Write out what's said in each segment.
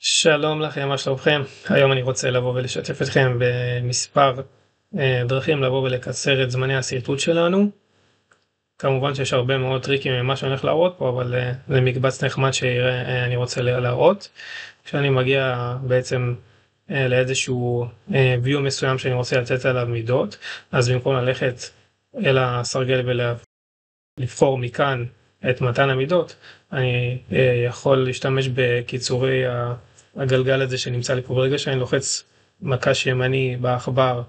שלום לכם, מה שלומכם? היום אני רוצה לבוא ולשתף אתכם במספר דרכים לבוא ולקצר את זמני השרטוט שלנו. כמובן שיש הרבה מאוד טריקים ממה שאני הולך להראות פה, אבל זה מקבץ נחמד שאני רוצה להראות. כשאני מגיע בעצם לאיזשהו view מסוים שאני רוצה לתת עליו מידות, אז במקום ללכת אל הסרגל ולבחור מכאן את מתן המידות, אני יכול להשתמש בקיצורי הגלגל הזה שנמצא לי פה. ברגע שאני לוחץ מקש ימני בעכבר,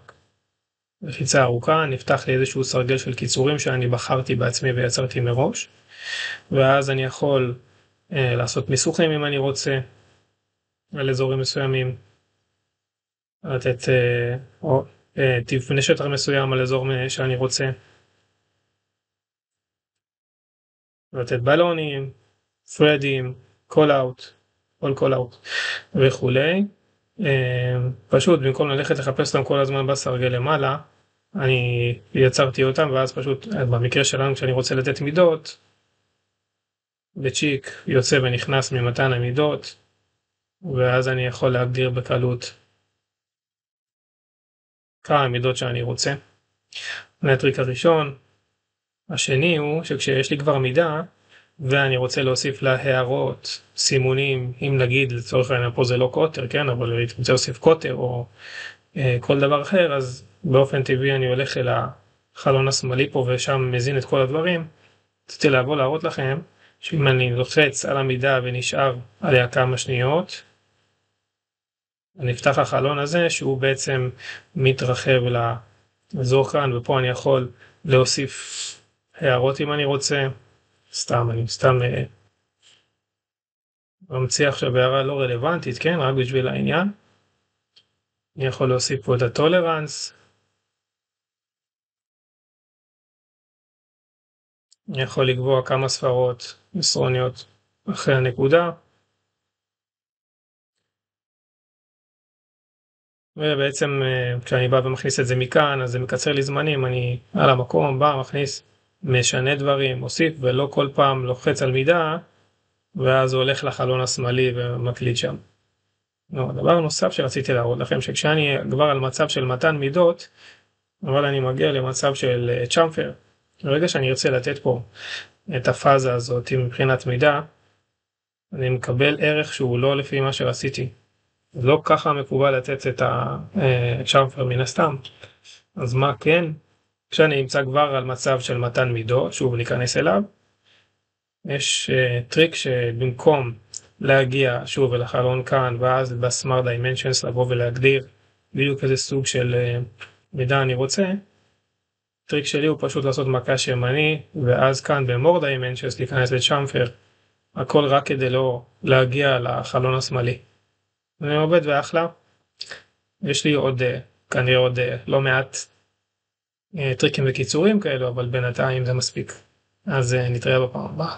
לחיצה ארוכה, נפתח לי איזשהו סרגל של קיצורים שאני בחרתי בעצמי ויצרתי מראש, ואז אני יכול לעשות מיסוכים אם אני רוצה על אזורים מסוימים, לתת טיב נשטח מסוים על אזור שאני רוצה, לתת בלונים, פרדים, call out, all call out וכולי. פשוט במקום ללכת לחפש אותם כל הזמן בסרגל למעלה, אני יצרתי אותם, ואז פשוט במקרה שלנו כשאני רוצה לתת מידות, בצ'יק יוצא ונכנס ממתן המידות, ואז אני יכול להגדיר בקלות כמה מידות שאני רוצה. זה הטריק הראשון. השני הוא שכשיש לי כבר מידה ואני רוצה להוסיף לה הערות, סימונים, אם נגיד לצורך העניין פה זה לא קוטר, כן, אבל אני רוצה להוסיף קוטר או כל דבר אחר, אז באופן טבעי אני הולך אל החלון השמאלי פה ושם מזין את כל הדברים. רציתי לבוא להראות לכם שאם אני לוחץ על המידה ונשאר עליה כמה שניות, אני אפתח החלון הזה שהוא בעצם מתרחב לאזור כאן, ופה אני יכול להוסיף הערות אם אני רוצה. אני סתם ממציא עכשיו הערה לא רלוונטית, כן, רק בשביל העניין. אני יכול להוסיף פה את הטולרנס. אני יכול לקבוע כמה ספרות מסרוניות אחרי הנקודה. ובעצם כשאני בא ומכניס את זה מכאן, אז זה מקצר לי זמנים. אני על המקום בא, מכניס, משנה דברים, מוסיף, ולא כל פעם לוחץ על מידה, ואז הוא הולך לחלון השמאלי ומקליט שם. דבר נוסף שרציתי להראות לכם, שכשאני כבר על מצב של מתן מידות, אבל אני מגיע למצב של צ'אמפר, ברגע שאני ארצה לתת פה את הפאזה הזאת מבחינת מידה, אני מקבל ערך שהוא לא לפי מה שרציתי. לא ככה מקובל לתת את הצ'אמפר מן הסתם. אז מה כן? כשאני אמצא כבר על מצב של מתן מידות, שוב ניכנס אליו, יש טריק שבמקום להגיע שוב אל החלון כאן ואז בסמארט דיימנשנס לבוא ולהגדיר בדיוק איזה סוג של מידה אני רוצה, טריק שלי הוא פשוט לעשות מקש ימני ואז כאן במור דיימנשנס להיכנס לצ'אמפר, הכל רק כדי לא להגיע לחלון השמאלי. זה עובד ואחלה. יש לי עוד כנראה עוד לא מעט טריקים וקיצורים כאלו, אבל בינתיים זה מספיק. אז נתראה בפעם הבאה.